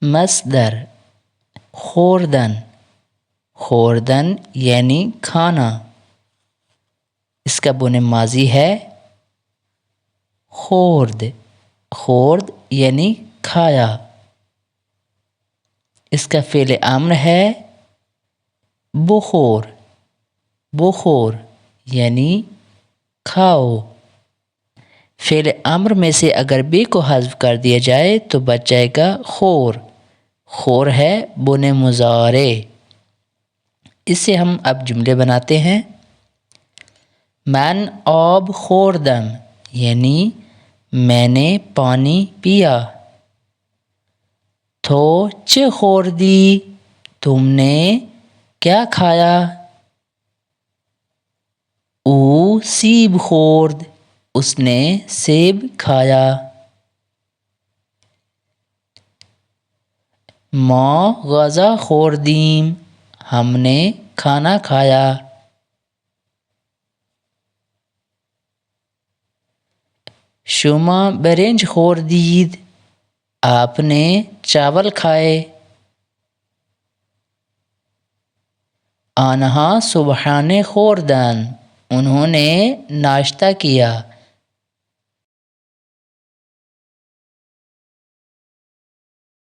مصدر خوردن، خوردن یعنی کھانا، اس کا بن ماضی ہے خورد، خورد یعنی کھایا، اس کا فعل امر ہے بخور، بخور یعنی کھاؤ۔ فعل امر میں سے اگر بے کو حذف کر دیا جائے تو بچ جائے گا خور، خور ہے بن مضارع۔ اس سے ہم اب جملے بناتے ہیں۔ من آب خوردم یعنی میں نے پانی پیا۔ تو چه خوردی تم نے کیا کھایا؟ او سیب خورد اس نے سیب کھایا۔ ما غذا خوردیم ہم نے کھانا کھایا۔ شما برنج خوردید آپ نے چاول کھائے۔ آنها صبحانه خوردن انہوں نے ناشتہ کیا۔